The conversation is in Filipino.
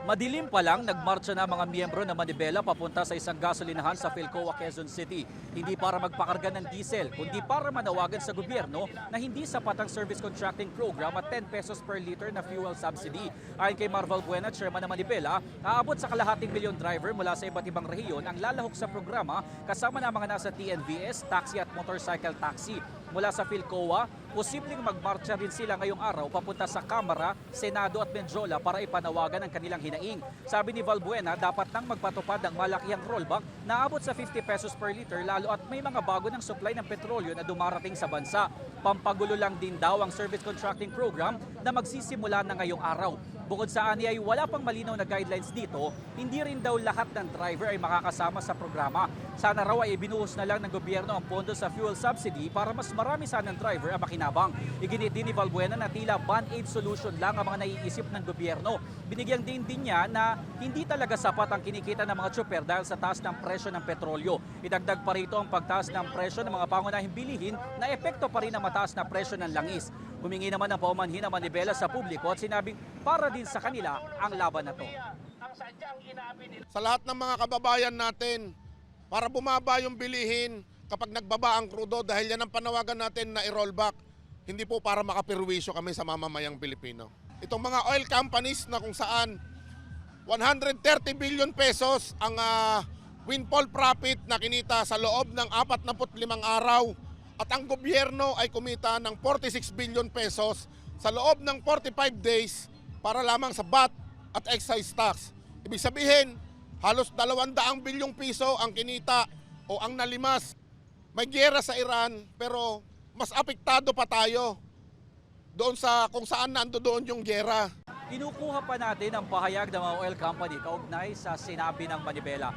Madilim pa lang, nagmarcha na mga miyembro ng Manibela papunta sa isang gasolinahan sa Philcoa, Quezon City. Hindi para magpakarga ng diesel, kundi para manawagan sa gobyerno na hindi sapat ang service contracting program at 10 pesos per liter na fuel subsidy. Ayon kay Marvel Buena, chairman ng Manibela, aabot sa kalahating milyon driver mula sa iba't ibang rehiyon ang lalahok sa programa kasama na mga nasa TNVS, taxi at motorcycle taxi. Mula sa Philcoa, posibleng magmarcha rin sila ngayong araw papunta sa Kamara, Senado at Menjola para ipanawagan ang kanilang hinaing. Sabi ni Valbuena, dapat nang magpatupad ng malakihang rollback na abot sa 50 pesos per liter lalo at may mga bago ng supply ng petrolyo na dumarating sa bansa. Pampagulo lang din daw ang service contracting program na magsisimula na ngayong araw. Bukod sa ani ay wala pang malinaw na guidelines dito, hindi rin daw lahat ng driver ay makakasama sa programa. Sana raw ay ibinuhos na lang ng gobyerno ang pondo sa fuel subsidy para mas marami sanang driver ang makinabang. Iginit din ni Valbuena na tila band-aid solution lang ang mga naiisip ng gobyerno. Binigyang din niya na hindi talaga sapat ang kinikita ng mga tsuper dahil sa taas ng presyo ng petrolyo. Idagdag pa rito ang pagtaas ng presyo ng mga pangunahing bilihin na epekto pa rin ang mataas na presyo ng langis. Humingi naman ng paumanhin ang Manibela sa publiko at sinabing para din sa kanila ang laban na to. Sa lahat ng mga kababayan natin, para bumaba yung bilihin kapag nagbaba ang krudo dahil yan ang panawagan natin na i-rollback, hindi po para makapirwisyo kami sa mamamayang Pilipino. Itong mga oil companies na kung saan 130 billion pesos ang windfall profit na kinita sa loob ng 45 araw at ang gobyerno ay kumita ng 46 billion pesos sa loob ng 45 days para lamang sa VAT at excise tax. Ibig sabihin, halos 200 bilyong piso ang kinita o ang nalimas. May giyera sa Iran pero mas apektado pa tayo doon sa kung saan nandoon yung giyera. Kinukuha pa natin ang pahayag ng mga oil company kaugnay sa sinabi ng Manibela.